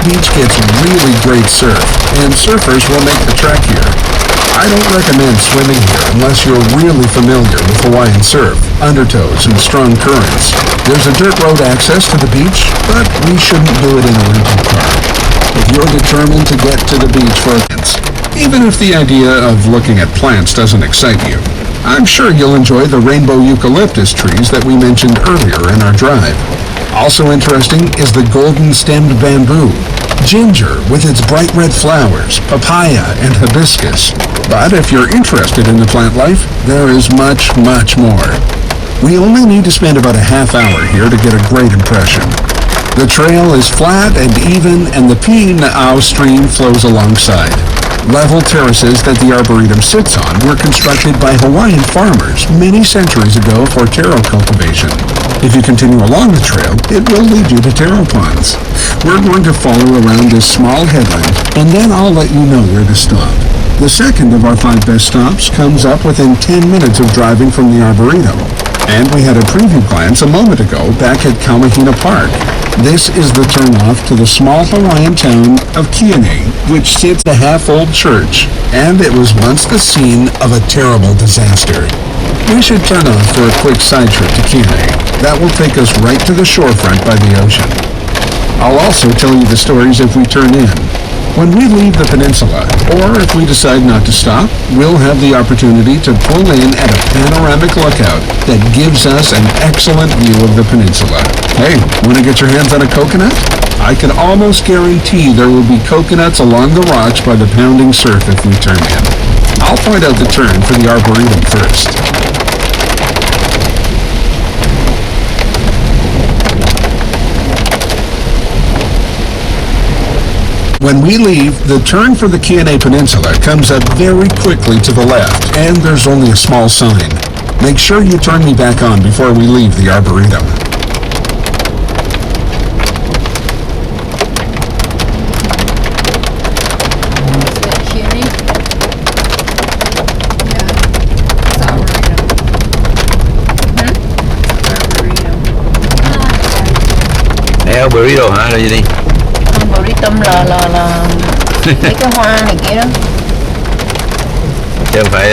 beach gets really great surf, and surfers will make the trek here. I don't recommend swimming here unless you're really familiar with Hawaiian surf, undertows, and strong currents. There's a dirt road access to the beach, but we shouldn't do it in a rental car. If you're determined to get to the beach for events, even if the idea of looking at plants doesn't excite you, I'm sure you'll enjoy the rainbow eucalyptus trees that we mentioned earlier in our drive. Also interesting is the golden-stemmed bamboo, ginger with its bright red flowers, papaya, and hibiscus. But if you're interested in the plant life, there is much, much more. We only need to spend about a half hour here to get a great impression. The trail is flat and even, and the Pina'ao stream flows alongside. Level terraces that the Arboretum sits on were constructed by Hawaiian farmers many centuries ago for taro cultivation. If you continue along the trail, it will lead you to taro ponds. We're going to follow around this small headland, and then I'll let you know where to stop. The second of our 5 best stops comes up within 10 minutes of driving from the Arboretum. And we had a preview glance a moment ago back at Kaumahina Park. This is the turnoff to the small Hawaiian town of Kiane, which sits a half-old church, and it was once the scene of a terrible disaster. We should turn off for a quick side trip to Kiane. That will take us right to the shorefront by the ocean. I'll also tell you the stories if we turn in. When we leave the peninsula, or if we decide not to stop, we'll have the opportunity to pull in at a panoramic lookout that gives us an excellent view of the peninsula. Hey, want to get your hands on a coconut? I can almost guarantee there will be coconuts along the rocks by the pounding surf if we turn in. I'll point out the turn for the Arboretum first. When we leave, the turn for the Kiane Peninsula comes up very quickly to the left, and there's only a small sign. Make sure you turn me back on before we leave the Arboretum. Arboretum hả? Là gì đi? Arboretum là mấy cái hoa này kia đó. Chứ không phải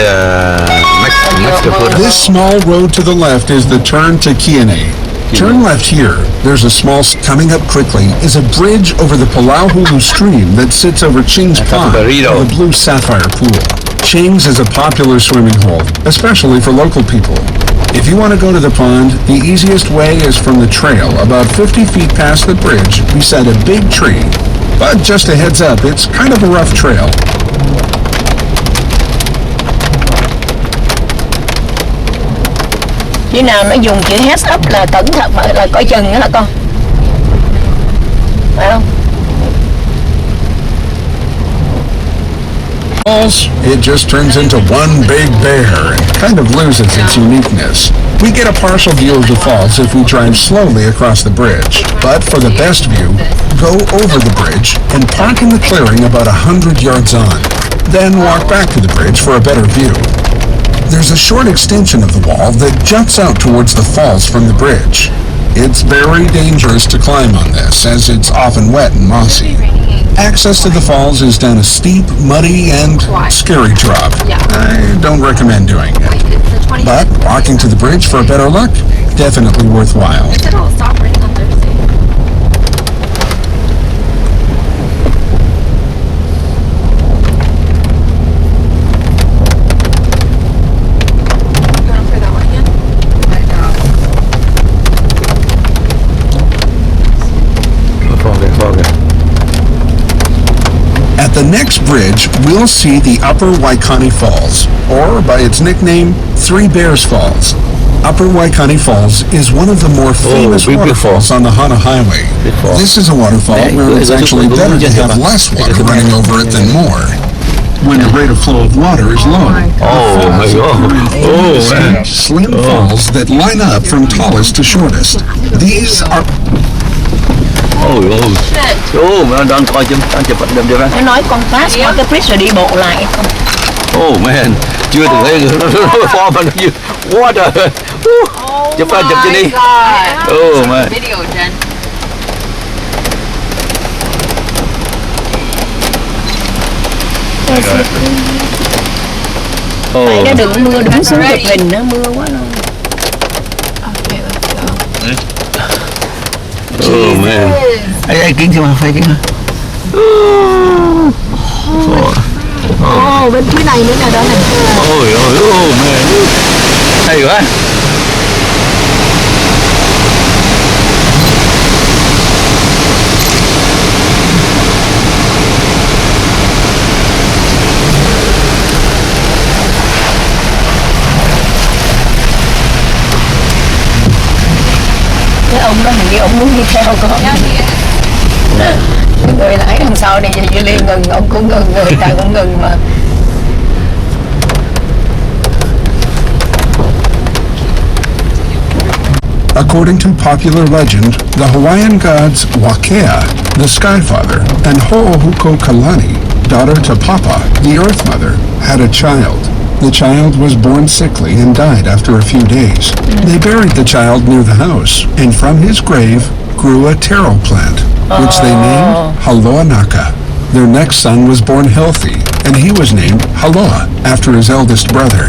This small road to the left is the turn to Kiane. Turn left here. There's a small... Coming up quickly is a bridge over the Palauhulu stream that sits over Ching's Pond, the blue sapphire pool. Ching's is a popular swimming hole, especially for local people. If you want to go to the pond, the easiest way is from the trail, about 50 feet past the bridge, beside a big tree. But just a heads up, it's kind of a rough trail. Khi nào nó dùng chữ heads up là cẩn thận, là coi chừng đó là con. Phải không? It just turns into one big bear and kind of loses its uniqueness. We get a partial view of the falls if we drive slowly across the bridge, but for the best view, go over the bridge and park in the clearing about 100 yards on. Then walk back to the bridge for a better view. There's a short extension of the wall that juts out towards the falls from the bridge. It's very dangerous to climb on this, as it's often wet and mossy. Access to the falls is down a steep, muddy, and scary drop. I don't recommend doing it. But walking to the bridge for a better look, definitely worthwhile. At the next bridge, we'll see the Upper Waikani Falls, or by its nickname, Three Bears Falls. Upper Waikani Falls is one of the more famous waterfalls on the Hana Highway. This is a waterfall where it's actually better to have less water running over it than more. When the rate of flow of water is low, oh my God! Slim falls that line up from tallest to shortest. These are... Mà đang coi chụp hình được không? Nó nói con pass qua cái bridge rồi đi bộ lại không? Oh man, chưa từng thấy nó form mà nó như water. Chụp cho đi. Oh man. Tại Oh, nó đừng mưa đứng xuống chụp hình nó mưa quá rồi. Okay, let's go. oh man. Ai kính cho mà phải kính hả? Ồ, bên phía này nữa nè, đó này. Ôi ôi oh man. Hay quá. Cái ông đó hình như ông muốn đi theo con. Nè, người lái đằng sau này Duy Liên ngừng, ông cũng ngừng, người ta cũng ngừng mà. According to popular legend, the Hawaiian gods Wakea, the Sky Father, and Ho'ohukokalani, daughter to Papa, the Earth Mother, had a child. The child was born sickly and died after a few days. They buried the child near the house, and from his grave grew a taro plant, which they named Haloanaka. Their next son was born healthy, and he was named Haloa after his eldest brother.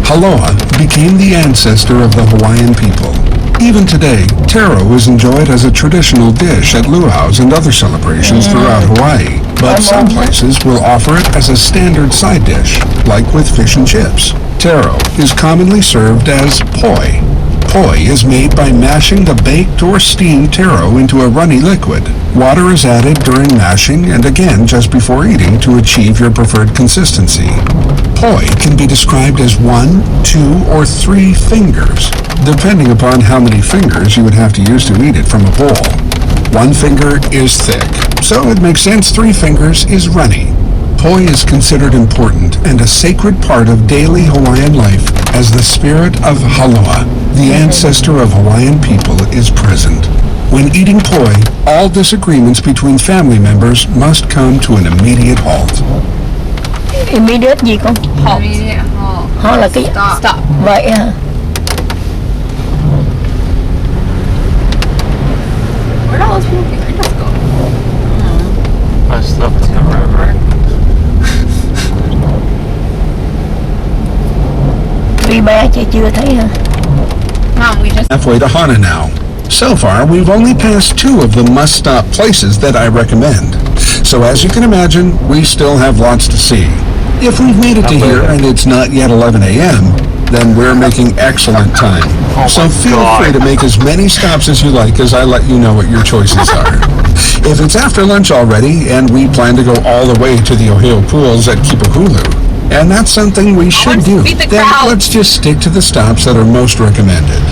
Haloa became the ancestor of the Hawaiian people. Even today, taro is enjoyed as a traditional dish at luau's and other celebrations throughout Hawaii, but some places will offer it as a standard side dish, like with fish and chips. Taro is commonly served as poi. Poi is made by mashing the baked or steamed taro into a runny liquid. Water is added during mashing and again just before eating to achieve your preferred consistency. Poi can be described as 1, 2, or 3 fingers, depending upon how many fingers you would have to use to eat it from a bowl. 1 finger is thick, so it makes sense 3 fingers is runny. Poi is considered important and a sacred part of daily Hawaiian life as the spirit of Haloa, the ancestor of Hawaiian people, is present. When eating poi, all disagreements between family members must come to an immediate halt. Immediate gì con? Immediate halt. Họ là cái Stop. vậy hả? Where'd all those people behind us go? I slept forever. Vì bé chưa thấy hả? Mom, we just Halfway to Hana now. So far, we've only passed 2 of the must-stop places that I recommend. So as you can imagine, we still have lots to see. If we've made it to here and it's not yet 11 a.m., then we're making excellent time. So feel free to make as many stops as you like as I let you know what your choices are. If it's after lunch already and we plan to go all the way to the Ohio pools at Kipahulu, and that's something we should do, then let's just stick to the stops that are most recommended.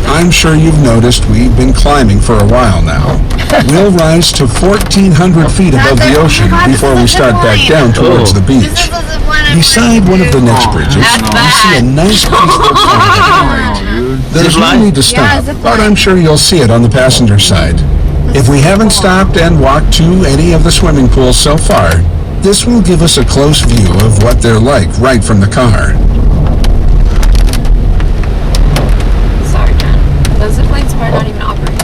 I'm sure you've noticed we've been climbing for a while now. We'll rise to 1,400 feet above the ocean before we start back down towards the beach. Beside one of the next bridges, you see a nice peaceful pond. There's no need to stop, but I'm sure you'll see it on the passenger side. If we haven't stopped and walked to any of the swimming pools so far, this will give us a close view of what they're like right from the car. sorry, John. Those zip lines are not even operating.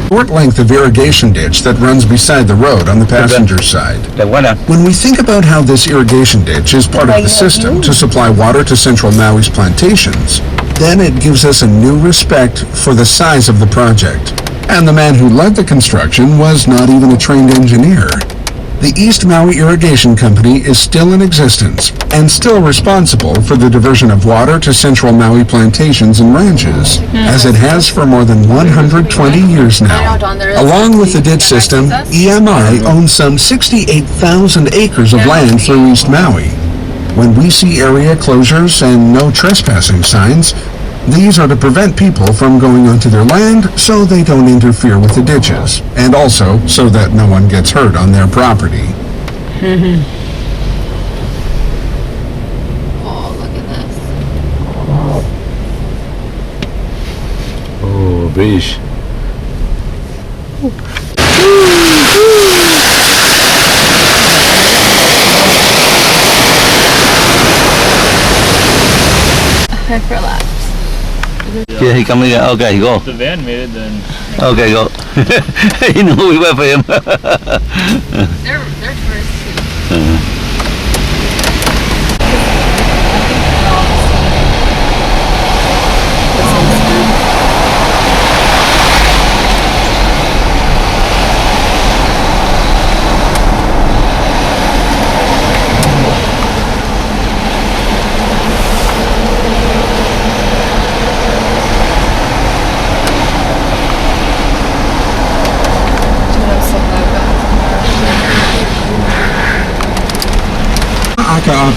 Short length of irrigation ditch that runs beside the road on the passenger side. Like what? When we think about how this irrigation ditch is part of the system to supply water to Central Maui's plantations, then it gives us a new respect for the size of the project. And the man who led the construction was not even a trained engineer. The East Maui Irrigation Company is still in existence and still responsible for the diversion of water to Central Maui plantations and ranches, as it has for more than 120 years now. Along with the ditch system, EMI owns some 68,000 acres of land through East Maui. When we see area closures and no trespassing signs, these are to prevent people from going onto their land so they don't interfere with the ditches, and also so that no one gets hurt on their property. Oh, look at this. Oh, beach. Head for left. Okay, he coming again. Okay, go. If the van made it, then Okay, go. You know we wait for him. They're tourists too.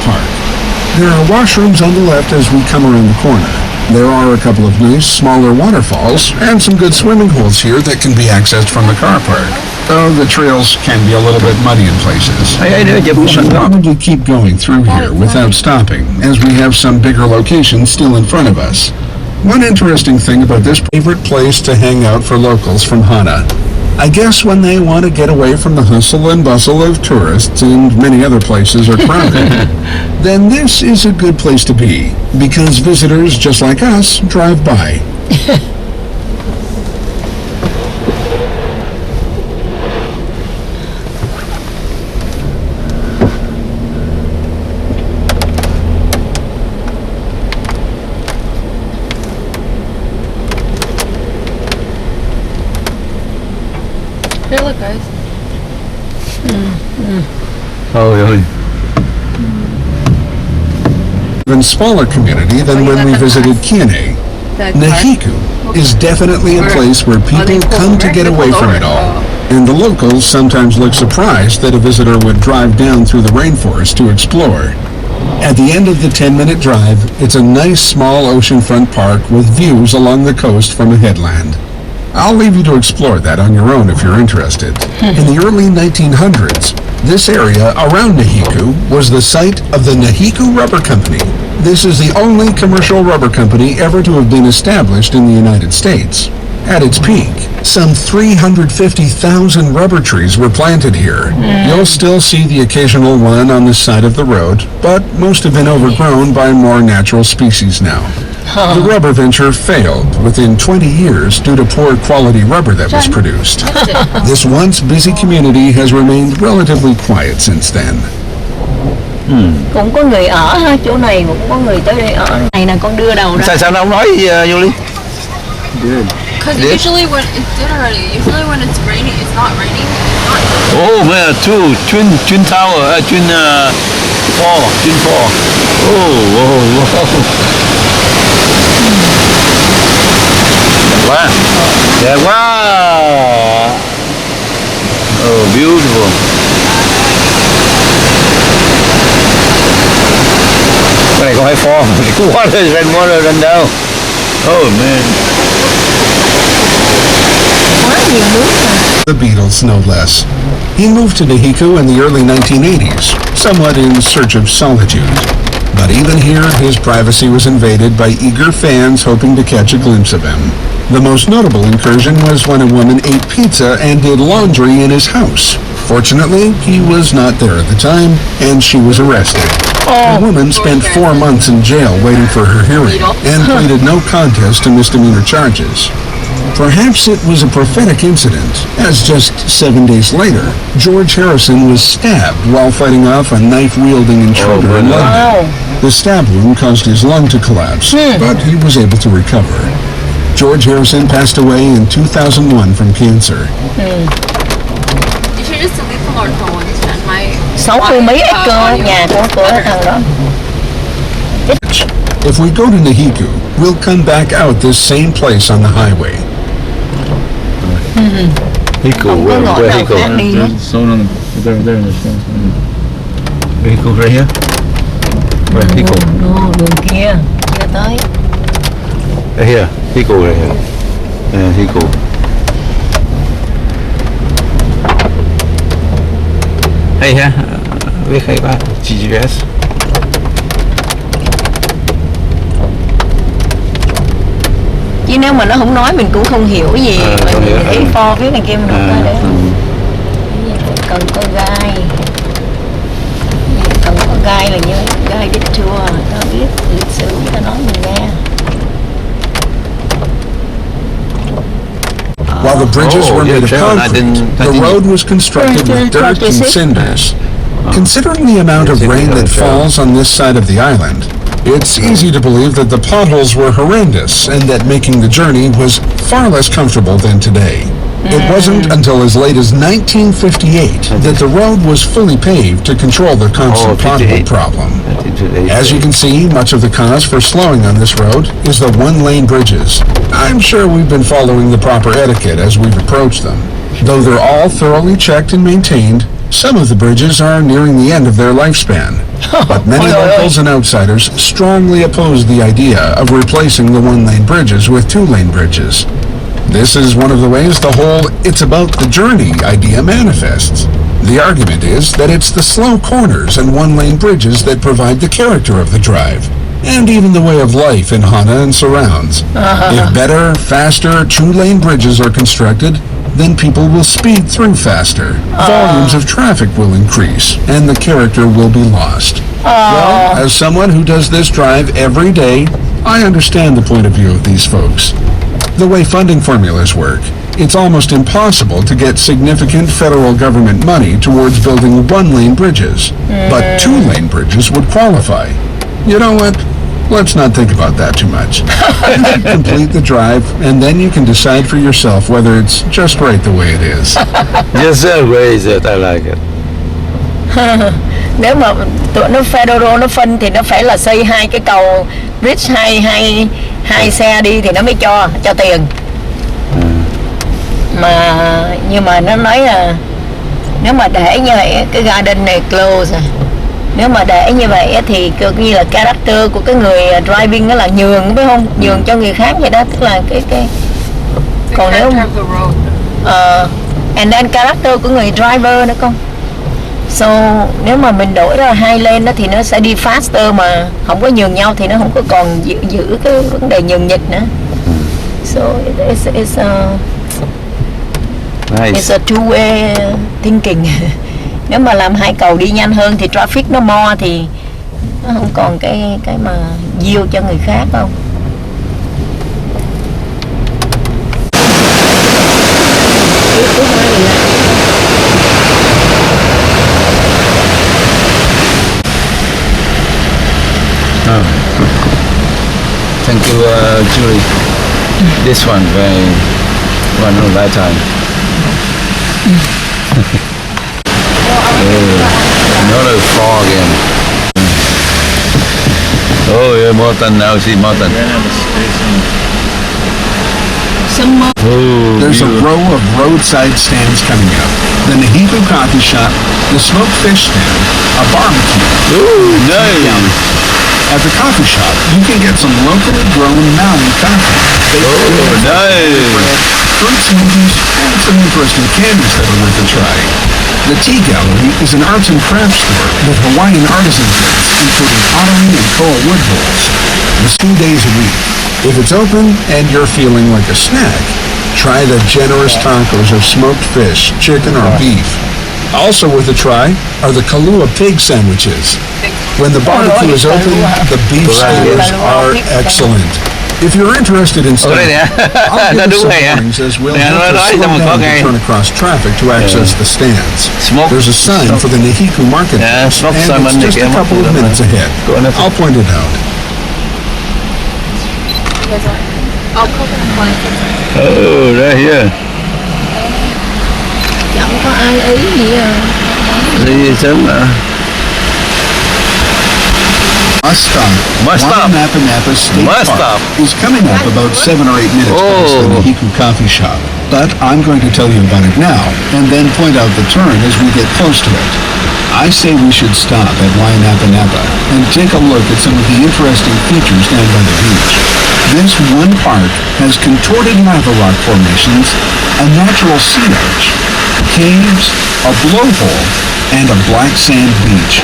Park. There are washrooms on the left as we come around the corner. There are a couple of nice, smaller waterfalls and some good swimming holes here that can be accessed from the car park. Though the trails can be a little bit muddy in places. We should probably keep going through here without stopping, as we have some bigger locations still in front of us. One interesting thing about this favorite place to hang out for locals from Hana. I guess when they want to get away from the hustle and bustle of tourists and many other places are crowded, then this is a good place to be, because visitors just like us drive by. Here, look, guys. Oh, really? Even smaller community than when we visited Kiene. Nahiku is definitely a place where people come to get away from it all. And the locals sometimes look surprised that a visitor would drive down through the rainforest to explore. At the end of the 10-minute drive, it's a nice small oceanfront park with views along the coast from a headland. I'll leave you to explore that on your own if you're interested. In the early 1900s, this area around Nahiku was the site of the Nahiku Rubber Company. This is the only commercial rubber company ever to have been established in the United States. At its peak, some 350,000 rubber trees were planted here. You'll still see the occasional one on the side of the road, but most have been overgrown by more natural species now. The rubber venture failed within 20 years due to poor quality rubber that was produced. This once busy community has remained relatively quiet since then. Cũng có người ở ha, chỗ này cũng có người tới đây ở. Này là con đưa đầu ra. Sao nó không nói Yuli? Because usually when it's did already. Usually when it's raining, it's not raining. It's not. Oh man, twin tower, twin four. Oh. Wow. Yeah, wow. Oh, beautiful. Cái này có hai form. Water run down. Oh man. The Beatles, no less. He moved to Nahiku in the early 1980s, somewhat in search of solitude. But even here, his privacy was invaded by eager fans hoping to catch a glimpse of him. The most notable incursion was when a woman ate pizza and did laundry in his house. Fortunately, he was not there at the time, and she was arrested. The woman spent 4 months in jail waiting for her hearing, and pleaded no contest to misdemeanor charges. Perhaps it was a prophetic incident, as just 7 days later, George Harrison was stabbed while fighting off a knife-wielding intruder in London. The stab wound caused his lung to collapse, but he was able to recover. George Harrison passed away in 2001 from cancer. You should just delete the Lord Cohen's and my. 60 mấy acre nhà của thằng đó. If we go to Nahiku, we'll come back out this same place on the highway. Hiku, Không có ngõ where nào Hiku? khác đi hết. there's someone on there in the front. Hiku right here? Where Hiku? No, đường kia tới. Right here. Hiku right here. Yeah, Hiku. Hey ha, biết hay ba GPS. Chứ nếu mà nó không nói mình cũng không hiểu gì. Mình không hiểu. thấy pho viết này kia mình không ra đấy. Cần có gai. Cần có gai là là như guided tour, nó biết lịch sử, nó nói mình nghe. While the bridges were made of I concrete, didn't the continue. road was constructed with dirt and cinders. Considering the amount of rain that falls on this side of the island, it's easy to believe that the potholes were horrendous and that making the journey was far less comfortable than today. It wasn't until as late as 1958 that the road was fully paved to control the constant pothole 58. problem. As you can see, much of the cause for slowing on this road is the one-lane bridges. I'm sure we've been following the proper etiquette as we've approached them. Though they're all thoroughly checked and maintained, some of the bridges are nearing the end of their lifespan. But many locals and outsiders strongly oppose the idea of replacing the one-lane bridges with two-lane bridges. This is one of the ways the whole "it's about the journey" idea manifests. The argument is that it's the slow corners and one-lane bridges that provide the character of the drive, and even the way of life in Hana and surrounds. If better, faster, two-lane bridges are constructed, then people will speed through faster. Volumes of traffic will increase, and the character will be lost. Well, as someone who does this drive every day, I understand the point of view of these folks. The way funding formulas work, it's almost impossible to get significant federal government money towards building one-lane bridges, but two-lane bridges would qualify. You know what? Let's not think about that too much. You should complete the drive, and then you can decide for yourself whether it's just right the way it is. Yes, sir, where is it? I like it. Nếu mà tụi nó federal nó phân thì nó phải là xây hai cái cầu bridge hai xe đi thì nó mới cho tiền. Nhưng mà nó nói là nếu mà để như vậy cái garden này close à. Nếu mà để như vậy thì như là character của cái người driving đó là nhường, phải không? Nhường cho người khác vậy đó, tức là cái còn nếu and then character của người driver nữa con. So nếu mà mình đổi ra hai lane đó thì nó sẽ đi faster, mà không có nhường nhau thì nó không có còn giữ cái vấn đề nhường nhịp nữa. So it's a two-way thinking. Nếu mà làm hai cầu đi nhanh hơn thì traffic nó more thì nó không còn cái mà yield cho người khác không. Thank you, Julie. This one one of that time. Another frog again. Oh yeah, Morton now. See Morton. Oh, There's a row of roadside stands coming up. The Nahiku coffee shop, the smoked fish stand, a barbecue. Ooh, nice. At the coffee shop, you can get some locally grown Maui coffee. Oh, nice. Fruit smoothies, and some interesting candies that are worth a try. The Tea Gallery is an arts and crafts store with Hawaiian artisan goods, including pottery and koa wood bowls. It's 2 days a week. If it's open and you're feeling like a snack, try the generous tacos of smoked fish, chicken, or beef. Also worth a try are the Kahlua pig sandwiches. When the barbecue is open, the beef skewers are excellent. If you're interested in stuff, I'll give you some warnings as we'll have to slow down to turn across traffic to access the stands. There's a sign for the Nahiku Market House, and it's just a couple of minutes ahead. I'll point it out. Oh, right here. Chẳng có ai ý gì à. Gì sớm mà. Must stop. Napa State Park is coming up about 7 or 8 minutes past the Nahiku Coffee Shop. But I'm going to tell you about it now, and then point out the turn as we get close to it. I say we should stop at Napa and take a look at some of the interesting features down by the beach. This one park has contorted lava rock formations, a natural sea arch, caves, a blowhole, and a black sand beach.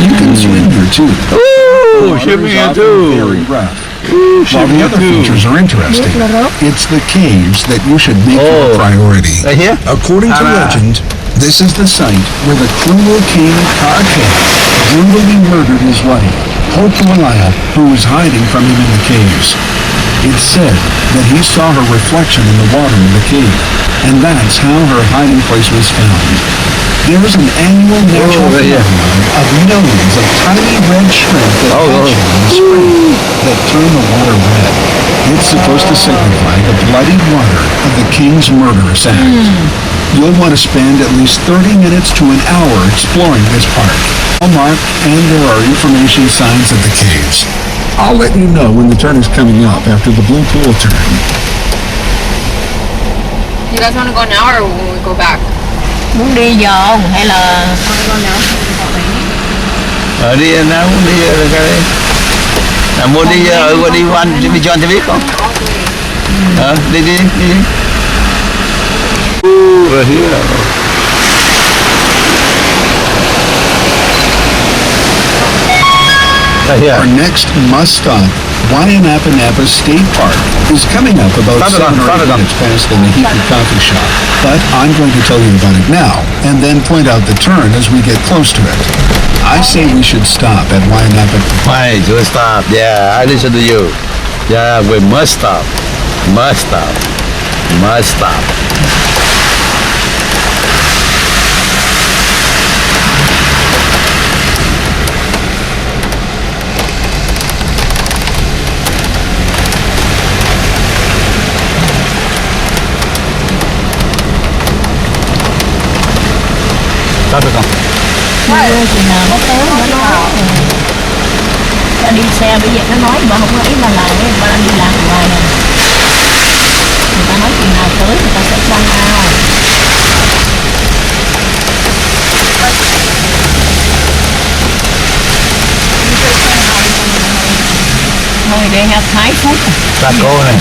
You can swim here too. Ooh, shipping Water is it too. very rough. While the other features are interesting, it's the caves that you should make your priority. Right here? According to legend, this is the site where the cruel King Ka brutally murdered his wife, Hope Lyle, who was hiding from him in the caves. It's said that he saw her reflection in the water in the cave, and that's how her hiding place was found. There is an annual natural phenomenon of millions of tiny red shrimp that hatch in the spring that turn the water red. It's supposed to signify the bloodied water of the king's murderous act. You'll want to spend at least 30 minutes to an hour exploring this park. All marked, and there are information signs at the caves. I'll let you know when the turn is coming up after the blue pool turn. You guys want to go now or when we go back? Muốn đi giờ không? Hay là Want to go now? Đi nào muốn đi rồi cái đấy. Muốn đi qua đi van đi cho anh biết không? Đi đi. Rồi here. Our next must stop, Wayanapa State Park, is coming up about 7 or 8 minutes past the Nahiku Coffee Shop. But I'm going to tell you about it now, and then point out the turn as we get close to it. I say we should stop at Wayanapa. Why, just stop. Yeah, I listen to you. Yeah, we must stop. Must stop. Must stop. Sao được không? Thì nào nó tới nó nói ta đi xe bây giờ nó nói mà không có ý mà làm ấy, mà đi làm ngoài này. Người ta nói chừng nào tới người ta sẽ cho nhau. Thôi they have Thai food. Taco này.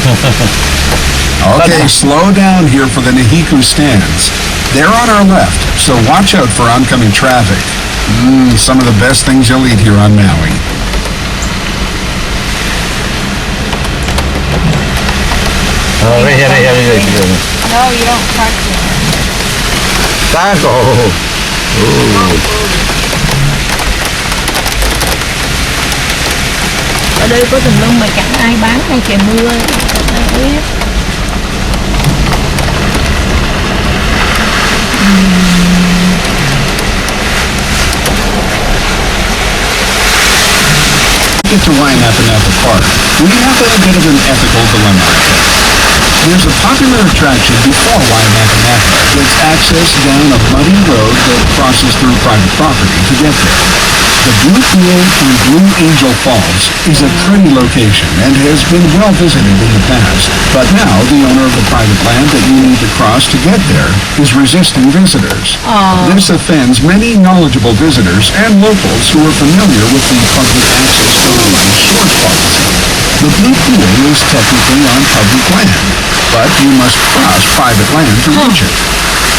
Okay, slow down here for the Nahiku stands. They're on our left, so watch out for oncoming traffic. Some of the best things you'll eat here on Maui. Right here. No, you don't park here. Taco. Ở đây có tùm lum mà chẳng ai bán hay trời mưa. Ai biết. Get to Wayanapa Park, we have a bit of an ethical dilemma. There's a popular attraction before Wayanapa that's access down a muddy road that crosses through private property to get there. The Blue Pool through Blue Angel Falls is a pretty location and has been well visited in the past. But now the owner of the private land that you need to cross to get there is resisting visitors. This offends many knowledgeable visitors and locals who are familiar with the public access to shores policy. The Blue Pool is technically on public land, but you must cross private land to reach it.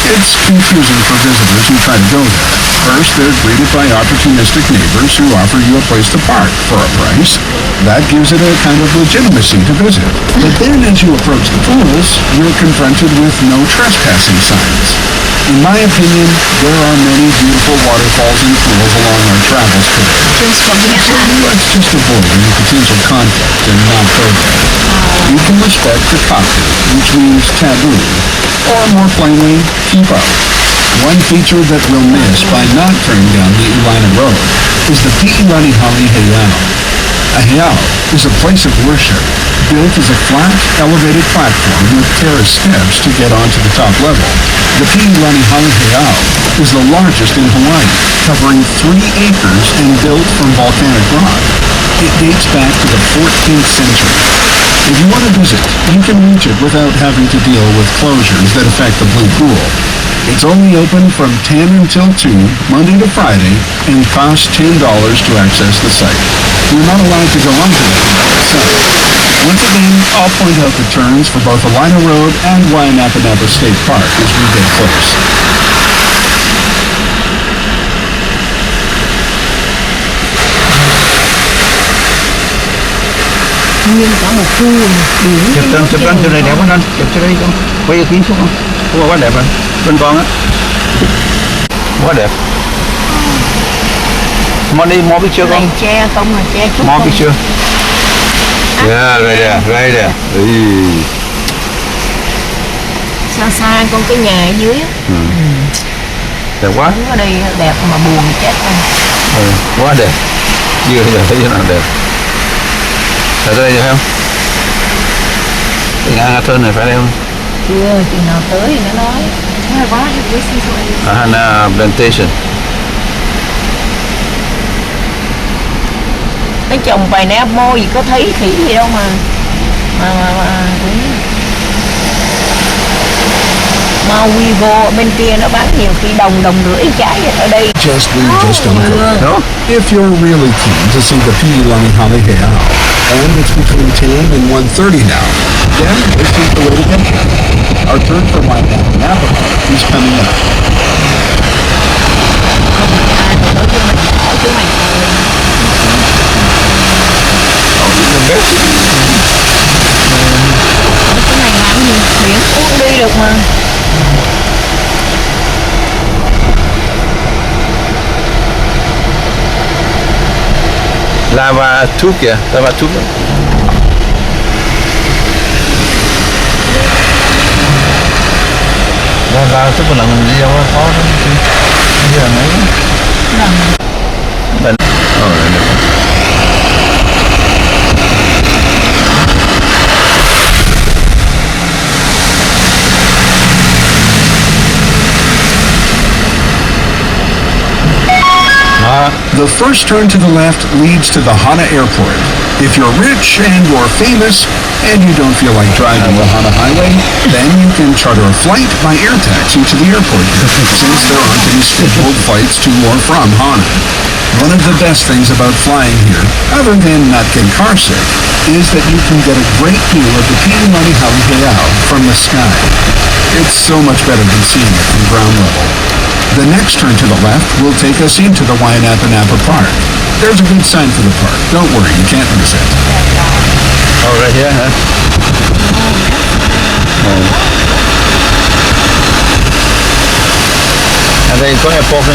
It's confusing for visitors who try to go there. First, they're greeted by opportunistic neighbors who offer you a place to park for a price. That gives it a kind of legitimacy to visit. But then as you approach the pools, you're confronted with no trespassing signs. In my opinion, there are many beautiful waterfalls and pools along our travels today. So let's just avoid any potential conflict and not go there. You can respect the kaku, which means taboo, or more plainly, keep up. One feature that we'll miss by not turning down the Ulina Road is the Pi'ilani Hali Heiau. A heiau is a place of worship, built as a flat, elevated platform with terrace steps to get onto the top level. The Pi'ilani Hali Heiau is the largest in Hawaii, covering 3 acres and built from volcanic rock. It dates back to the 14th century. If you want to visit, you can reach it without having to deal with closures that affect the Blue Pool. It's only open from 10 until 2, Monday to Friday, and costs $10 to access the site. You're not allowed to go onto the canal itself. Once again, I'll point out the turns for both Ulina Road and Wayanapa State Park as we get close. Nguyên cả một khu biển. Chụp lên chỗ này đẹp quá anh. Chụp chỗ đây con. Quay cái xuống không? Quá đẹp anh. Bên con á. Quá đẹp. More picture Này không? che không là che chút More không. picture. Yeah, right there. Xa xa con cái nhà ở dưới á. Đẹp quá. Đứng ở đây đẹp mà buồn chết không. Quá đẹp. Chưa giờ thấy thế nào đẹp. Tại đây được không? Cái ngang Thơn này phải đây không? Chưa, chừng nào tới thì nó nói. Hana Plantation. Cái trồng pineapple gì có thấy khỉ gì đâu mà Maui bên kia nó bán nhiều khi đồng rưỡi trái ở đây. Just leave just don't go. No? If you're really keen to see the Piilani Haleheao, and it's between 10 and 1:30 now, then this is the way to get there. Our turn for White Napa is coming up. Cái này làm gì? Miễn uống đi được mà. Lava tube kìa, lava tube. Lava tube là mình đi đâu có khó lắm. Bây giờ mấy. Mình. The first turn to the left leads to the Hana Airport. If you're rich and you're famous and you don't feel like driving the Hana Highway, then you can charter a flight by air taxi to the airport since there aren't any scheduled flights to or from Hana. One of the best things about flying here, other than not getting car sick, is that you can get a great view of the Piilani Haleheao from the sky. It's so much better than seeing it from ground level. The next turn to the left will take us into the Napa Park. There's a good sign for the park. Don't worry, you can't miss it. Oh, right here, huh? And then có airport nữa.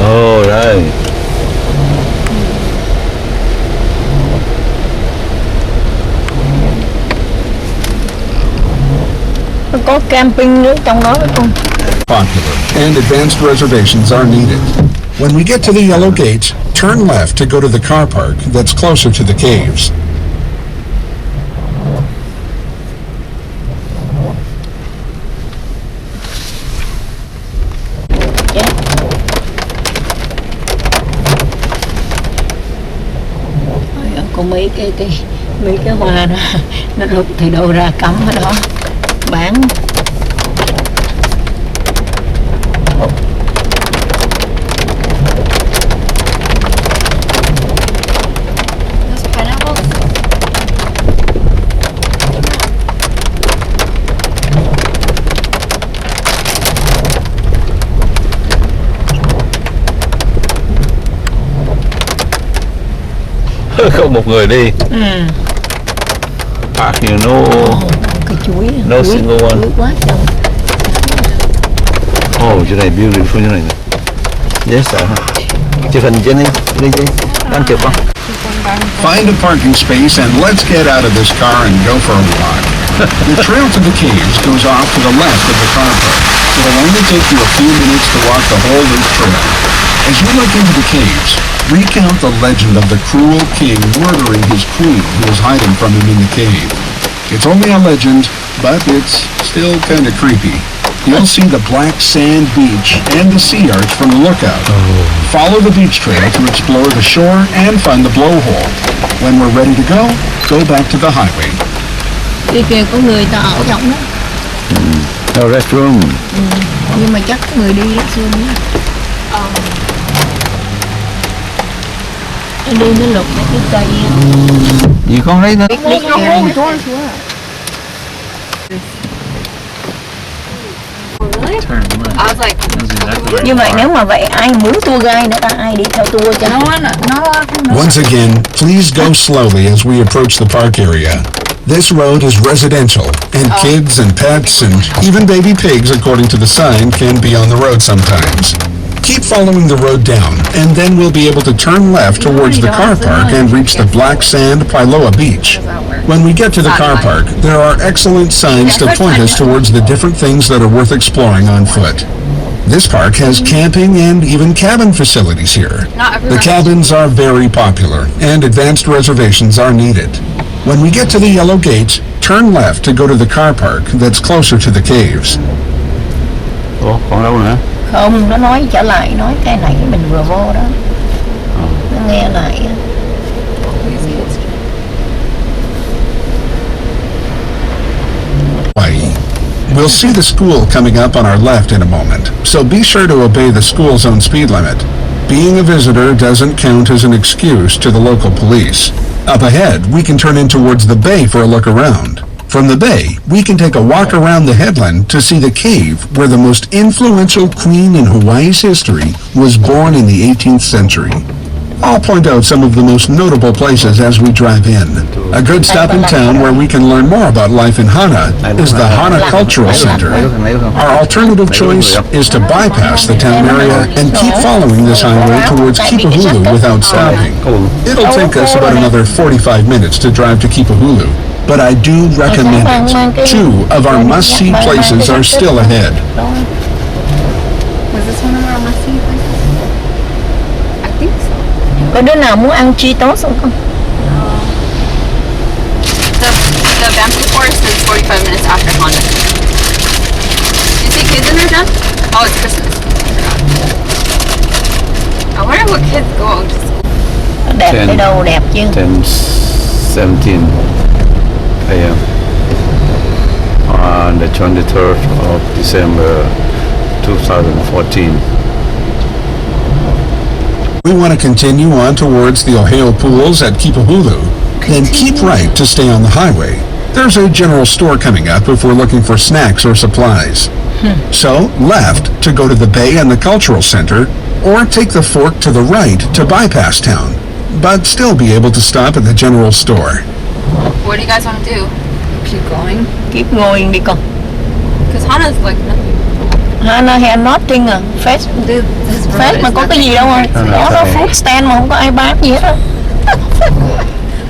Oh, right. Có camping nữa trong đó không? Popular, and advanced reservations are needed. When we get to the yellow gate, turn left to go to the car park that's closer to the caves. Có mấy cái hoa đó nó rụng thì đâu ra cắm ở đó bán. Those pineapples. Không một người đi. Park, you know. Cái chuối No single one. chuối quá trời. Oh, chỗ này beautiful như này nè. Yes, sir. Chụp hình trên đi chứ. Anh chụp không? Find a parking space and let's get out of this car and go for a walk. The trail to the caves goes off to the left of the car park. It'll only take you a few minutes to walk the whole loop trail. As you look into the caves, recount the legend of the cruel king murdering his queen who was hiding from him in the cave. It's only a legend, but it's still kind of creepy. You'll see the black sand beach and the sea arch from the lookout. Follow the beach trail to explore the shore and find the blowhole. When we're ready to go back to the highway. Kia kìa có người ta ở trong đó. No restroom. Nhưng mà chắc có người đi đó xưa nữa. Nó đi nó lục mấy cái cây. Gì con lấy nó. Really? Turn left. I was like, That's exactly where Như you vậy are. nếu mà vậy ai mướn tour guide nữa ta, ai đi theo tour cho no one, not a lot of them know. Once again, please go slowly as we approach the park area. This road is residential, and kids and pets and even baby pigs, according to the sign, can be on the road sometimes. Keep following the road down, and then we'll be able to turn left towards the car park and reach the black sand Pailoa Beach. When we get to the car park, there are excellent signs to point us towards the different things that are worth exploring on foot. This park has camping and even cabin facilities here. Not The everywhere. cabins are very popular, and advanced reservations are needed. When we get to the yellow gates, turn left to go to the car park that's closer to the caves. Ủa, còn đâu nữa? Không, nó nói trở lại, nói cái này mình vừa vô đó. Nó nghe lại. Hawaii. We'll see the school coming up on our left in a moment, so be sure to obey the school zone speed limit. Being a visitor doesn't count as an excuse to the local police. Up ahead, we can turn in towards the bay for a look around. From the bay, we can take a walk around the headland to see the cave where the most influential queen in Hawaii's history was born in the 18th century. I'll point out some of the most notable places as we drive in. A good stop in town where we can learn more about life in Hana is the Hana Cultural Center. Our alternative choice is to bypass the town area and keep following this highway towards Kipahulu without stopping. It'll take us about another 45 minutes to drive to Kipahulu, but I do recommend it. 2 of our must-see places are still ahead. Was this one of our must-see places? I think so. Có đứa nào muốn ăn Cheetos không con? The bamboo forest is 45 minutes after Honda. You see kids in there, Jen? Oh, it's Christmas. I wonder what kids go to school. Đẹp tới đâu đẹp chứ. 10:17 a.m. on the 23rd of December 2014. We want to continue on towards the Ohio Pools at Kipahulu, then keep right to stay on the highway. There's a general store coming up if we're looking for snacks or supplies. So, left to go to the bay and the cultural center, or take the fork to the right to bypass town, but still be able to stop at the general store. What do you guys want to do? Keep going? Keep going đi con. Because Hana's like nothing. Hana had nothing à. Fresh, This fresh mà có cái gì đâu à. Đó đó food stand mà không có ai bán gì hết á.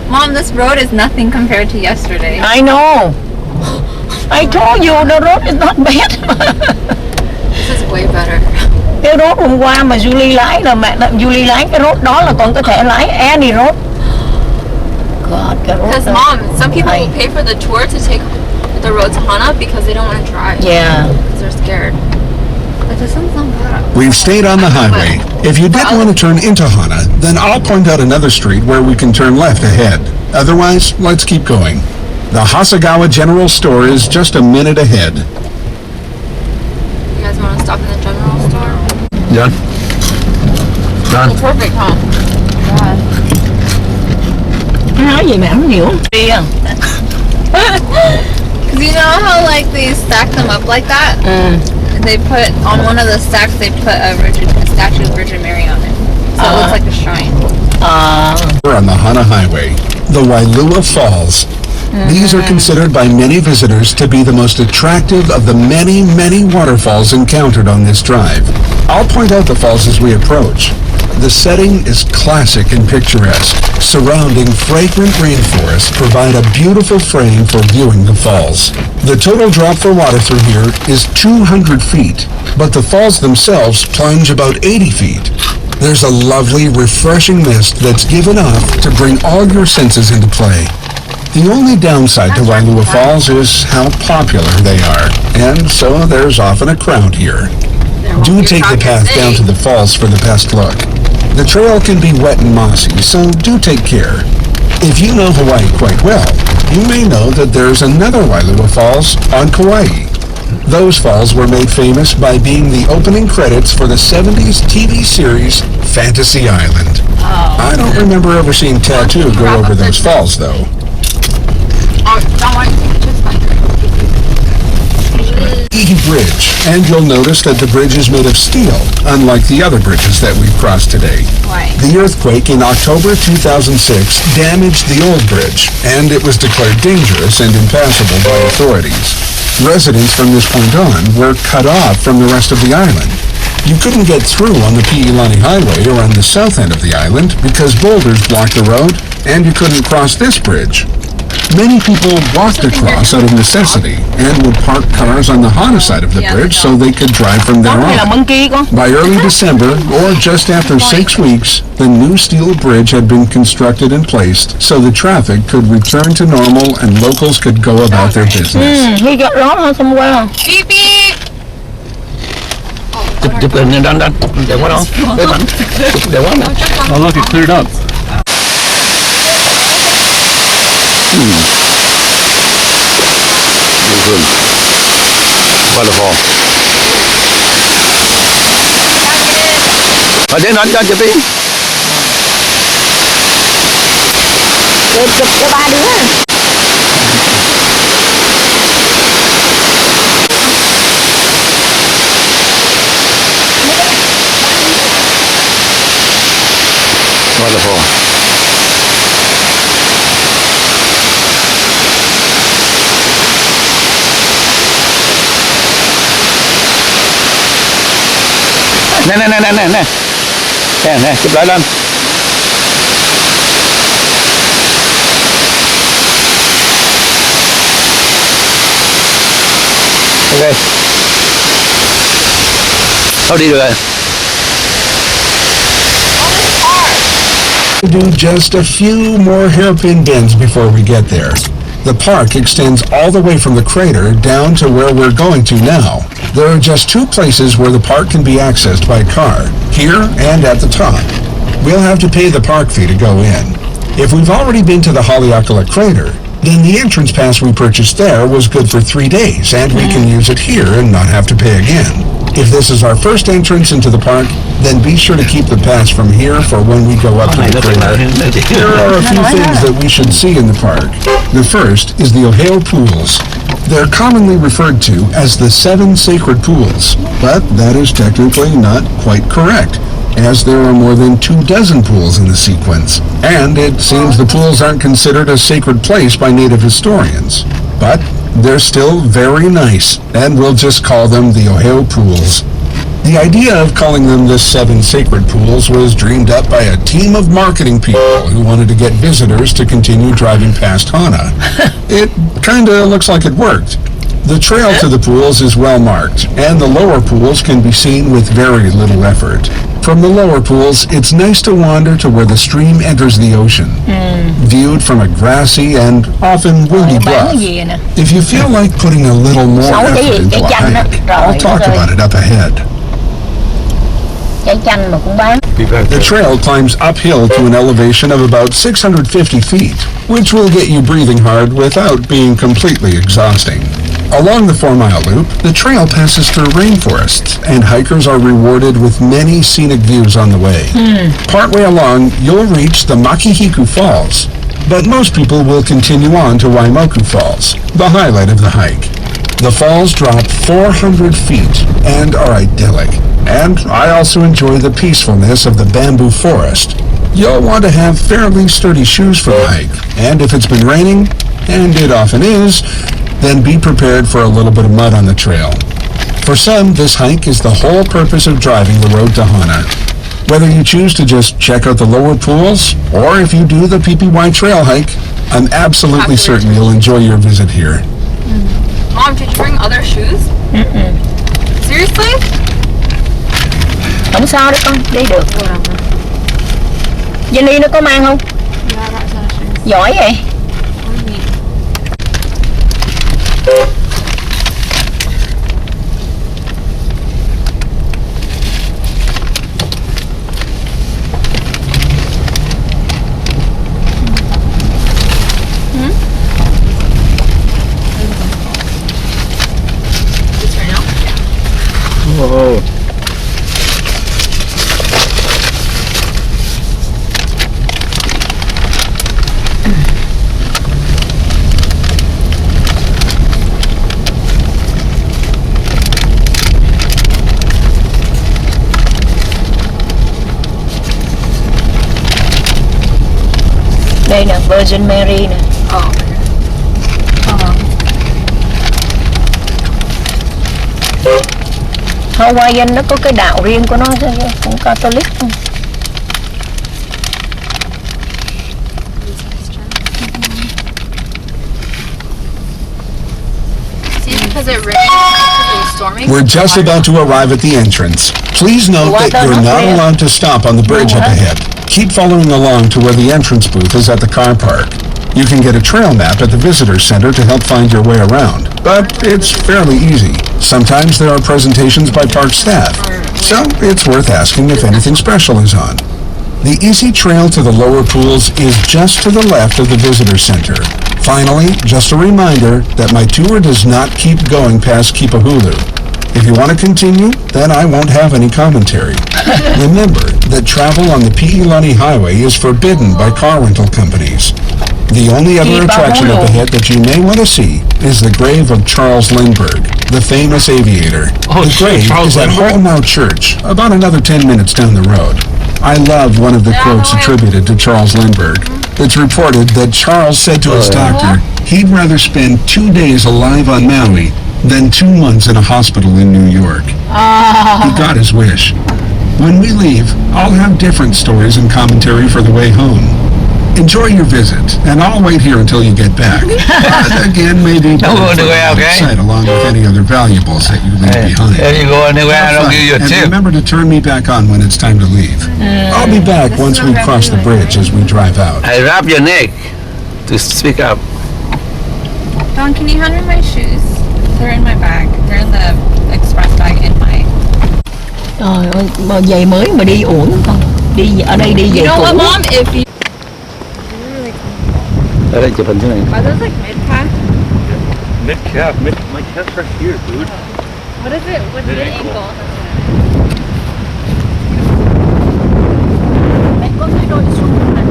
Mom, this road is nothing compared to yesterday. I know. I told you the road is not bad. This is way better. Cái road hôm qua mà Julie lái là mẹ Julie lái cái road đó là còn có thể lái any road. God, cái road Because đó. Mom, some people will pay for the tour to take the road to Hana because they don't want to drive. Yeah. Because they're scared. But this one's not bad. We've stayed on the highway. If you did want to turn into Hana, then I'll point out another street where we can turn left ahead. Otherwise, let's keep going. The Hasagawa General Store is just a minute ahead. You guys want to stop in the general store? Done. Done. Oh, perfect, huh? God. Nói gì mà không hiểu. Đi à. Because you know how like they stack them up like that? They put, on one of the stacks, they put a statue of Virgin Mary on it. So it looks like a shrine. We're on the Hana Highway, the Wailua Falls. These are considered by many visitors to be the most attractive of the many, many waterfalls encountered on this drive. I'll point out the falls as we approach. The setting is classic and picturesque. Surrounding fragrant rainforests provide a beautiful frame for viewing the falls. The total drop for water through here is 200 feet, but the falls themselves plunge about 80 feet. There's a lovely, refreshing mist that's given off to bring all your senses into play. The only downside to Wailua Falls is how popular they are, and so there's often a crowd here. Do take the path down to the falls for the best look. The trail can be wet and mossy, so do take care. If you know Hawaii quite well, you may know that there's another Wailua Falls on Kauai. Those falls were made famous by being the opening credits for the 70s TV series Fantasy Island. I don't remember ever seeing Tattoo go over those falls, though. Oh, don't worry, just fine. Ihi Bridge. And you'll notice that the bridge is made of steel, unlike the other bridges that we've crossed today. Why? The earthquake in October 2006 damaged the old bridge, and it was declared dangerous and impassable by authorities. Residents from this point on were cut off from the rest of the island. You couldn't get through on the Piilani Highway or on the south end of the island because boulders blocked the road, and you couldn't cross this bridge. Many people walked across out of necessity and would park cars on the Hana side of the bridge so they could drive from there Hay là on. bên kia con. By early December, or just after 6 weeks, the new steel bridge had been constructed and placed so the traffic could return to normal and locals could go about their business. Hy gặp đó thôi xong qua. Beep beep. Chụp hình lên anh đẹp quá đâu cái ảnh đẹp quá nè. Oh, look, it cleared up. Wonderful. Đến anh cho chụp đi. Chụp cho ba đứa. Wonderful. Nè, chụp lại lên. Ok. Thôi đi được rồi. Do just a few more hairpin bends before we get there. The park extends all the way from the crater down to where we're going to now. There are just two places where the park can be accessed by car, here and at the top. We'll have to pay the park fee to go in. If we've already been to the Haleakala crater, then the entrance pass we purchased there was good for 3 days, and we can use it here and not have to pay again. If this is our first entrance into the park, then be sure to keep the pass from here for when we go up to the crater. There are a few things that we should see in the park. The first is the Ohio Pools. They're commonly referred to as the 7 sacred pools, but that is technically not quite correct, as there are more than 24 pools in the sequence, and it seems the pools aren't considered a sacred place by native historians. But they're still very nice, and we'll just call them the Ohio Pools. The idea of calling them the 7 sacred pools was dreamed up by a team of marketing people who wanted to get visitors to continue driving past Hana. It kinda looks like it worked. The trail to the pools is well marked, and the lower pools can be seen with very little effort. From the lower pools, it's nice to wander to where the stream enters the ocean, viewed from a grassy and often windy bluff. If you feel like putting a little more effort into a hike, I'll talk about it up ahead. Trái chanh mà cũng bán. The trail climbs uphill to an elevation of about 650 feet, which will get you breathing hard without being completely exhausting. Along the 4-mile loop, the trail passes through rainforests, and hikers are rewarded with many scenic views on the way. Partway along, you'll reach the Makihiku Falls, but most people will continue on to Waimoku Falls, the highlight of the hike. The falls drop 400 feet and are idyllic, and I also enjoy the peacefulness of the bamboo forest. You'll want to have fairly sturdy shoes for the hike, and if it's been raining, and it often is, then be prepared for a little bit of mud on the trail. For some, this hike is the whole purpose of driving the road to Hana. Whether you choose to just check out the lower pools, or if you do the PPY trail hike, I'm absolutely certain you'll enjoy your visit here. Mom, did you bring other shoes? Seriously? Không sao đấy con, đi được. Jenny nó có mang không? Yeah, that's not shoes. Giỏi vậy. Whoa. Đây nè, Virgin Mary nè. Hawaiian nó có cái đạo riêng của nó chứ cũng Catholic. See, because it rained, because it was storming. We're just about to arrive at the entrance. Please note that you're not allowed to stop on the bridge up ahead. Keep following along to where the entrance booth is at the car park. You can get a trail map at the visitor center to help find your way around, but it's fairly easy. Sometimes there are presentations by park staff, so it's worth asking if anything special is on. The easy trail to the lower pools is just to the left of the visitor center. Finally, just a reminder that my tour does not keep going past Kipahulu. If you want to continue, then I won't have any commentary. Remember that travel on the Pi'ilani Highway is forbidden by car rental companies. The only other attraction up ahead that you may want to see is the grave of Charles Lindbergh, the famous aviator. The grave is at Holmau Church, about another 10 minutes down the road. I love one of the quotes attributed to Charles Lindbergh. It's reported that Charles said to his doctor he'd rather spend 2 days alive on Maui than 2 months in a hospital in New York. He got his wish. When we leave, I'll have different stories and commentary for the way home. Enjoy your visit, and I'll wait here until you get back. But again, maybe outside along with any other valuables that you leave behind. If you go anywhere, I'll give you a And tip. remember to turn me back on when it's time to leave. I'll be back once we cross the bridge as we drive out. I wrap your neck to speak up. Don, can you hand me my shoes? They're in my bag. They're in the express bag in my... Trời ơi, mà giày mới mà đi uổng con. Đi ở đây đi giày You know cũ. what, Mom? If you... Ở đây chụp hình thế này. Are those like mid-calf? Mid-calf. My calf's right here, dude. What is it? What's the ankle? Mẹ có cái đôi xu này.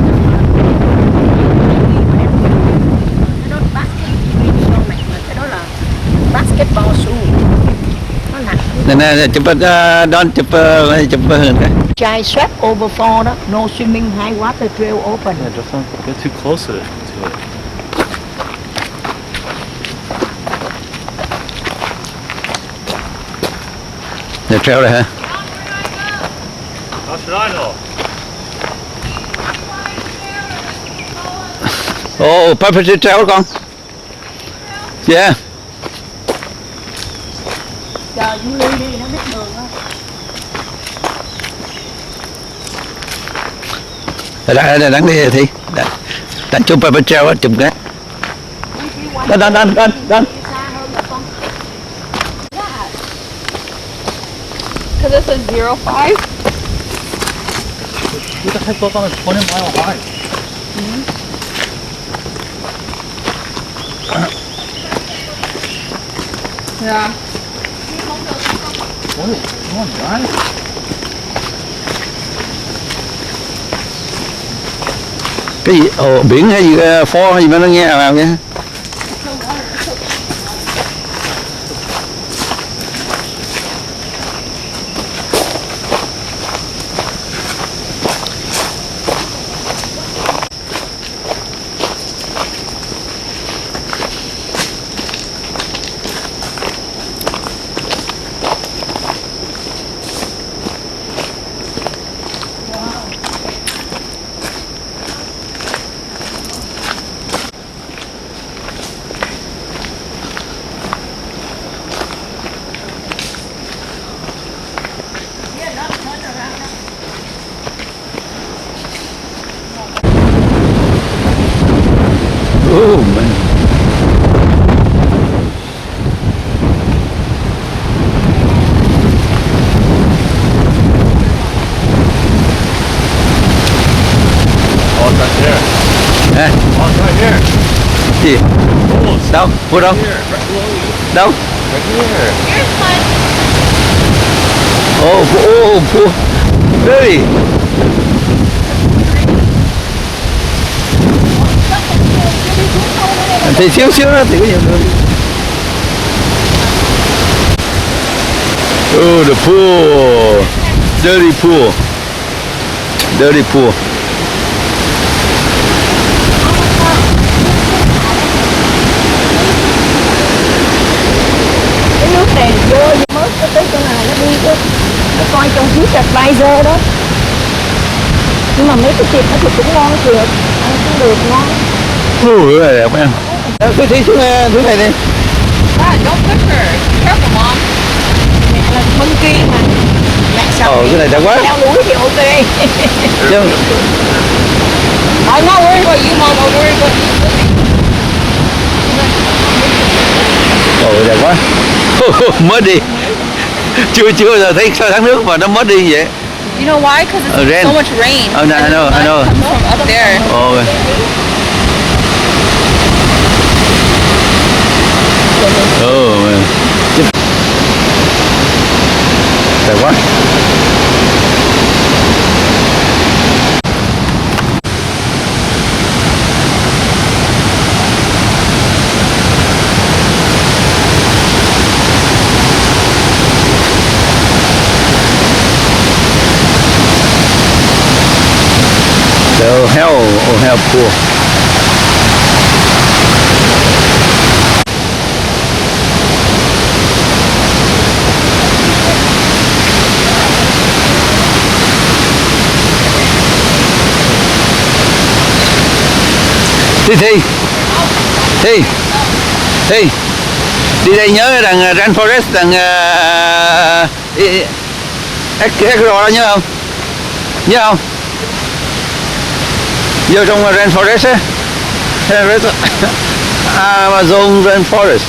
Cái đó cái đó là basketball shoe. Nó nặng. Nè, chụp Don chụp hình cái. Chai strap over 4 đó. No swimming, high water trail open. Yeah, just don't get too close to it. Nè treo đây hả? How should I know? Oh, Papa treo con. Yeah. Chờ Julie đi, nó biết đường đó. Đang đi thì đánh chụp Papa treo á, chụp cái. Don. Because it says 05. Who the heck goes on a 20-mile hike? Yeah. What? Come on, guys. Cái gì? Biển hay gì, pho hay gì mà nó nghe vào vậy? Oh man. Oh, it's right there. Hả? Oh, it's right here. Gì? Almost. Đâu? Vô đâu? Here, right below you. Đâu? Right here. Here's one. Oh, very. Thì xíu đó thì có nhiều người. Oh, the pool. Dirty pool. coi trong chiếc advisor đó. Nhưng mà mấy cái thịt nó thì cũng ngon thiệt, ăn cũng được ngon. Ui, cái này đẹp em. Cứ thấy xuống thứ này đi. God, don't push her. Careful, Mom. Mẹ là phân kia mà. Mẹ sao Cái này đẹp quá. leo núi thì ok. Chứ I'm not worried about you, Mom. I'm worried about you. ôi đẹp quá. Mất đi. Chưa giờ thấy sao tháng nước mà nó mất đi vậy. You know why? Because it's Rain. so much rain. Oh, no, I and the know, I mud know. comes from up there. Ôi. Oh, đẹp quá. Hell pool. Thi đi đây nhớ đằng Rainforest đằng Ecuador đó nhớ không? Nhớ không? Vô trong Rainforest á. Amazon Rainforest.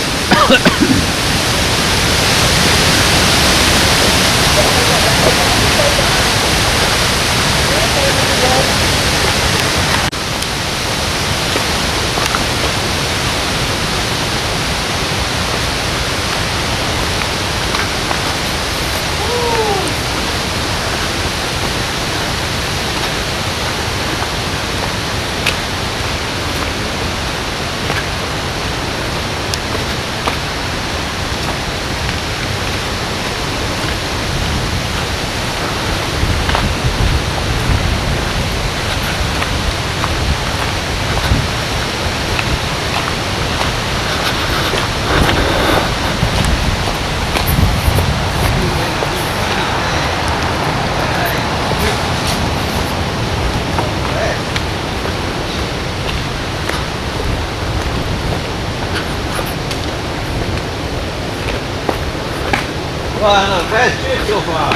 Wow, no, that's good so far.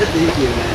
Rất tí chiều này.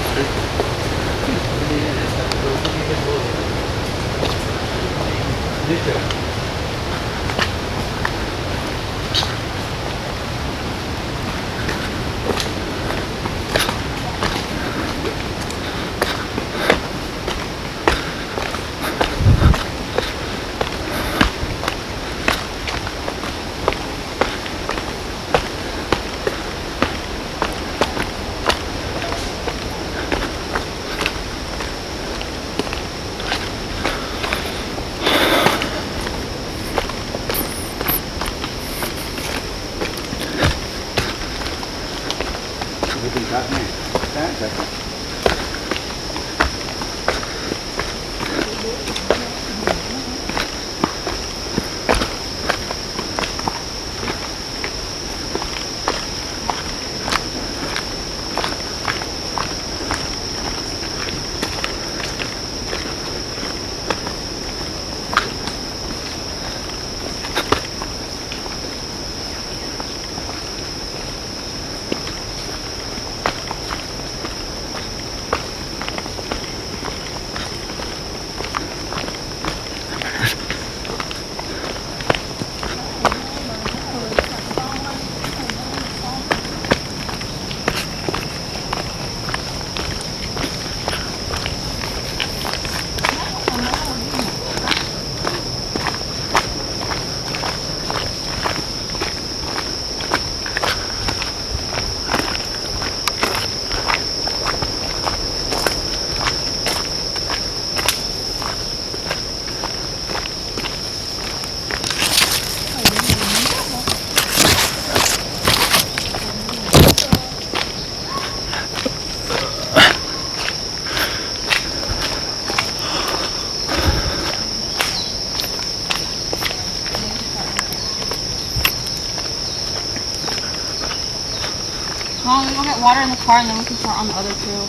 Mom, we go get water in the car and then we can start on the other trail.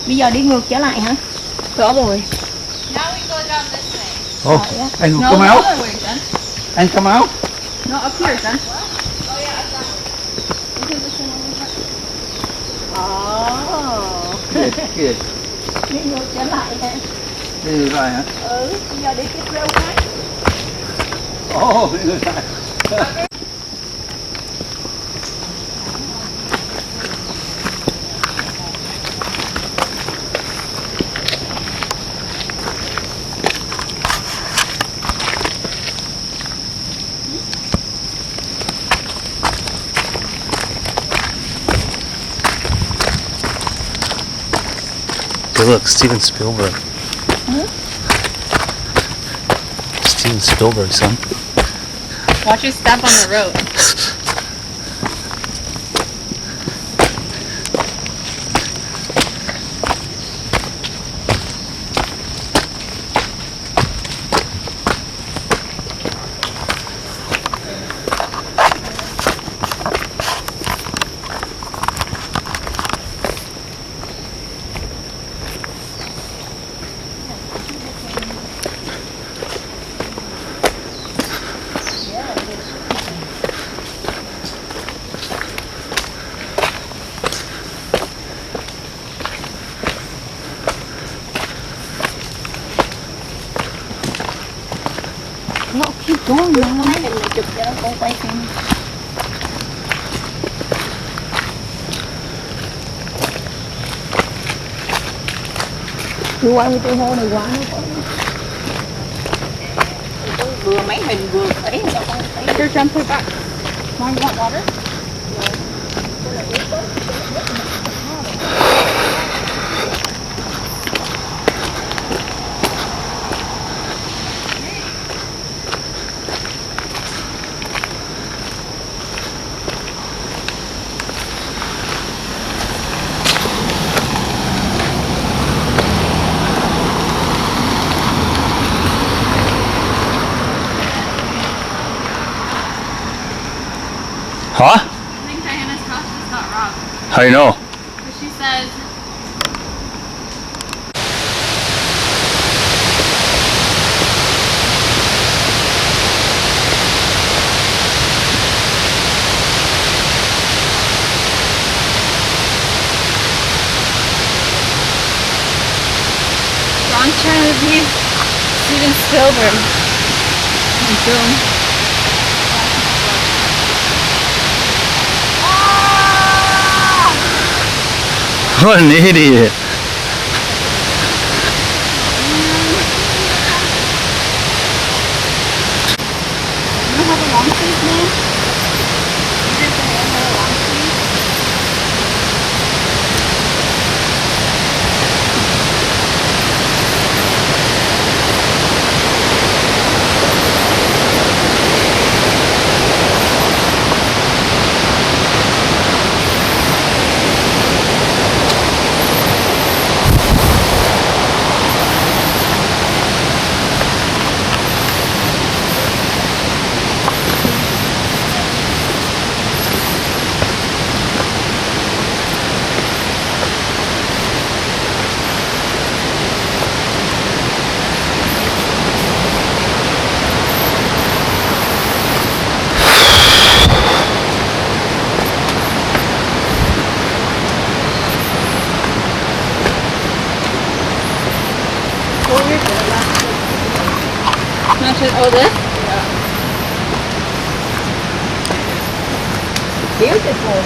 Bây giờ đi ngược trở lại hả? Rõ rồi. Now we go down this way. Oh, anh No, come the out. other way, Jen. Anh come out. No, up here, Jen. Oh yeah, up that. This is the same one we got. Kìa. Đi ngược trở lại hả? Đi ngược lại hả? Bây giờ đi cái trail khác. Oh, đi ngược lại. Hey, look, Steven Spielberg. Steven Spielberg, son. Watch your step on the road. No, keep going. Con thấy mình chụp cho nó con quay phim. Tôi quay tôi hô này quá nó có. Tôi vừa mấy hình vừa thấy sao con thấy. Here, Jen, put it back. Mom, you want water? Huh? I think Diana's house just got robbed. How you know? Because she says Ron's trying to be Steven Spielberg. And boom. What an idiot. You don't have a long sleeve, man? You didn't say I had a long sleeve? Not just, oh, this? Beautiful.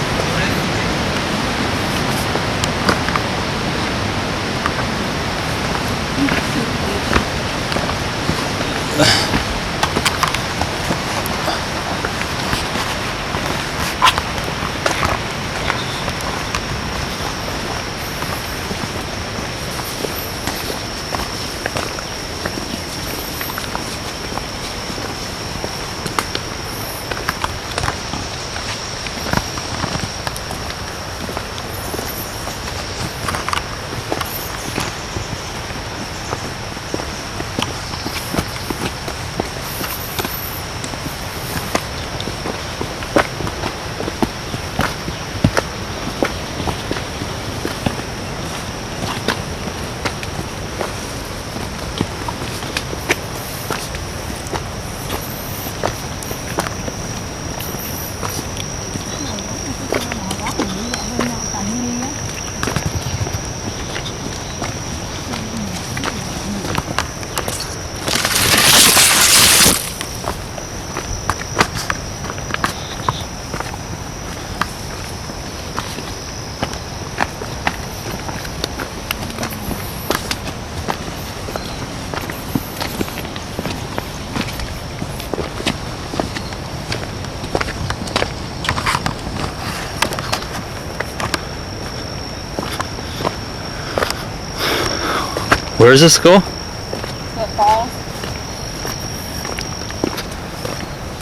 Where is this school? The falls.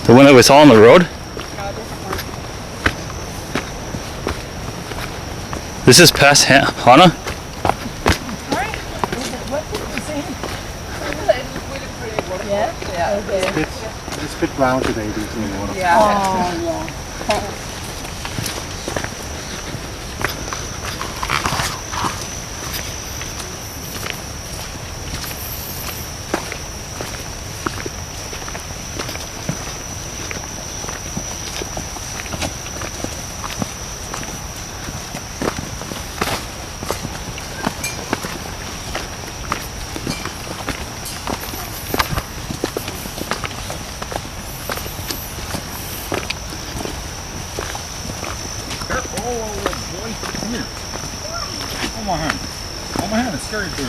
The one that we saw on the road? This is past Hana? It's a bit brown today due to the water. Hold my hand. Hold my hand, it's scary too.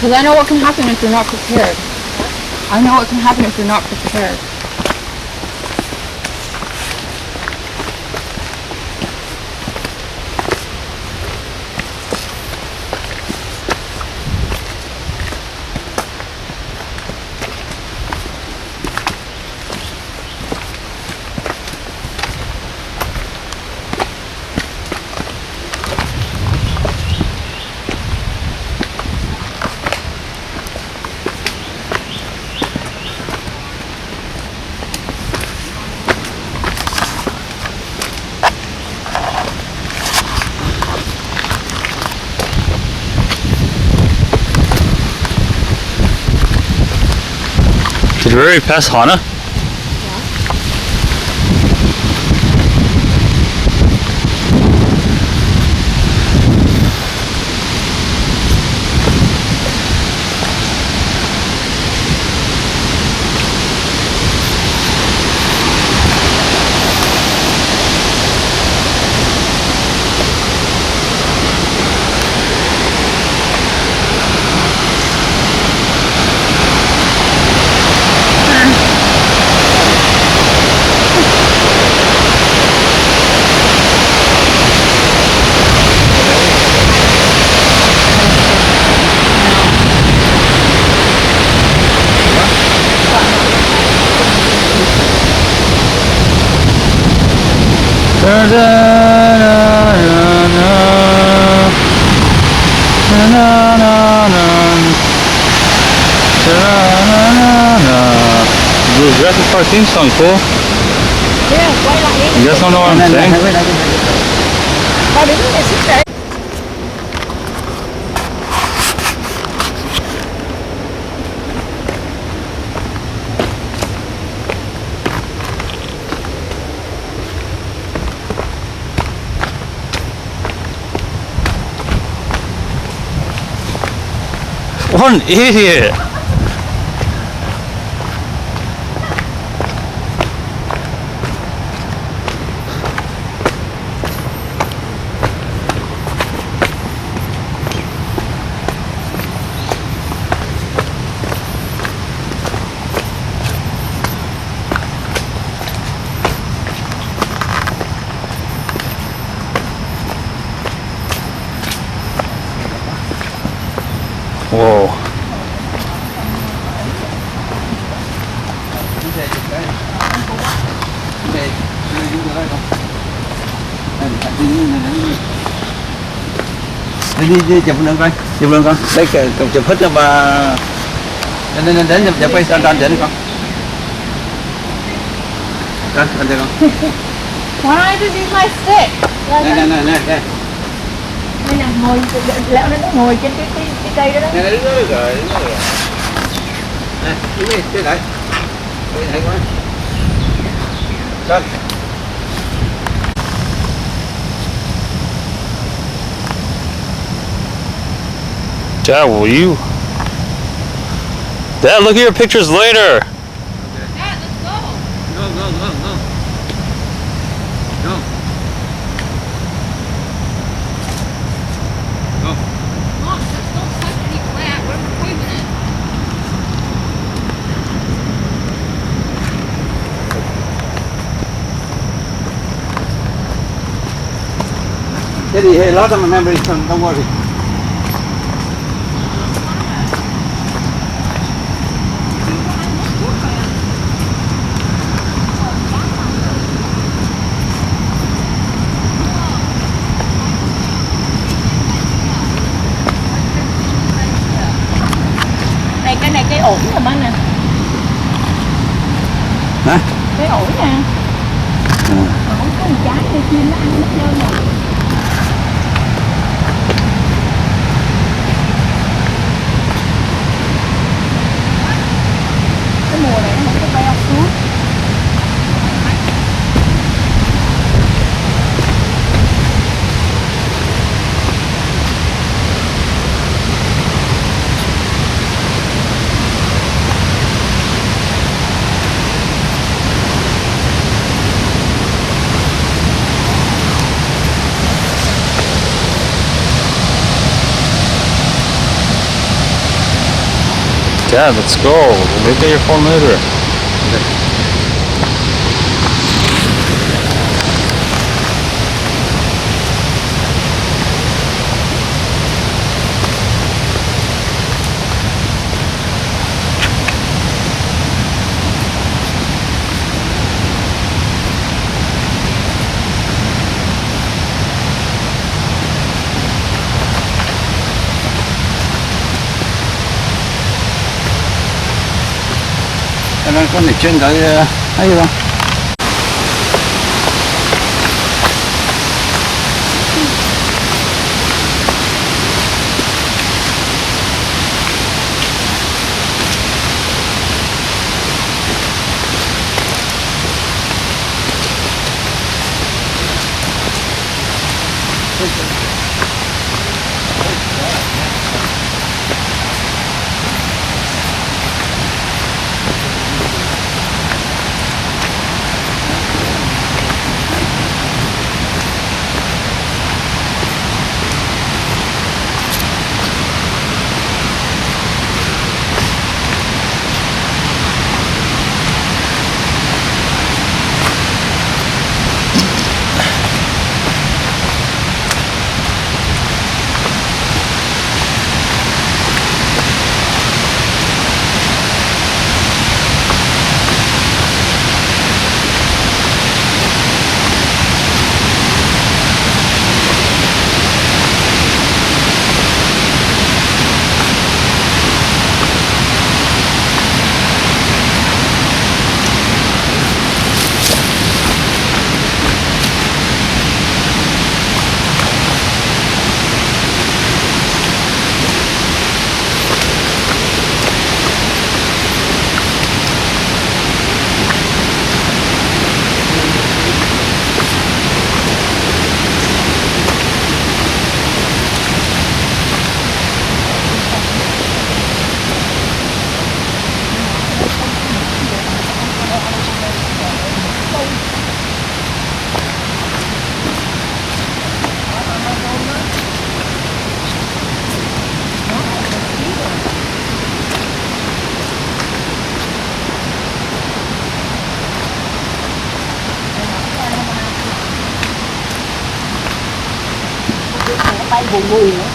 Because I know what can happen if you're not prepared. I know what can happen if you're not prepared. Did we already pass Hana? Da, da, da, da, da. The Jurassic Park theme song, cool. Yeah, quay lại đi. You guys don't know what I'm saying? Thôi đứng để xích để. What an idiot! Whoa. Đi chụp lên coi, chụp lên con. Đây chụp hết cho bà. Đến chụp quay sang trên con. Đây, anh đây con. Why don't I just use my stick? Nè. Đây là ngồi lẹo nó ngồi trên cái cây đó đó. Nè, đứng đó rồi. Nè, đứng đi, chơi lại. Đây hay quá. Con. Dad, will you? Dad, look at your pictures later. Dad, let's go. Go. Go. Mom, just don't touch any plant. What if we're poisoning? Daddy, hey, a lot of my memories, don't worry. Cái này cái ổn rồi bác nè. Hả? Cái ổn nè. Không có một trái để chim nó ăn hết trơn rồi. Cái mùa này nó không có beo xuống. Dad, let's go. We'll get your phone later. Con này trên tới ấy không? bay vù vù nữa.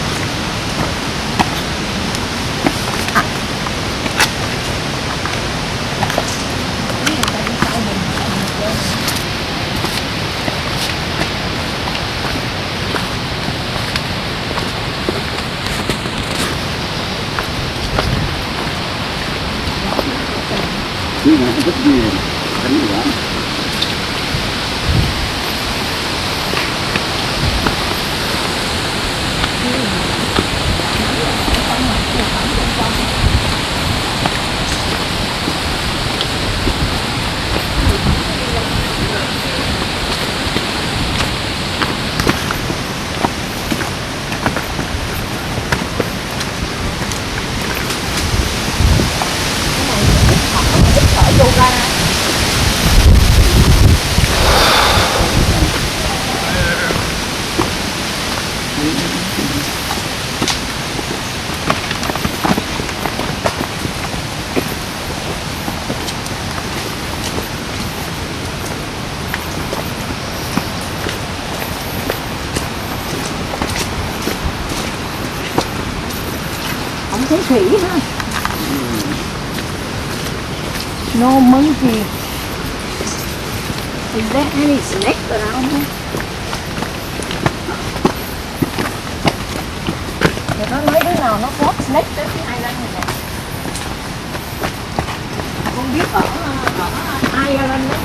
Không thấy khỉ ha. No monkey. Is there any snake around here? Thì nó nói đứa nào nó có snake tới cái island này nè. Không biết ở Ireland đó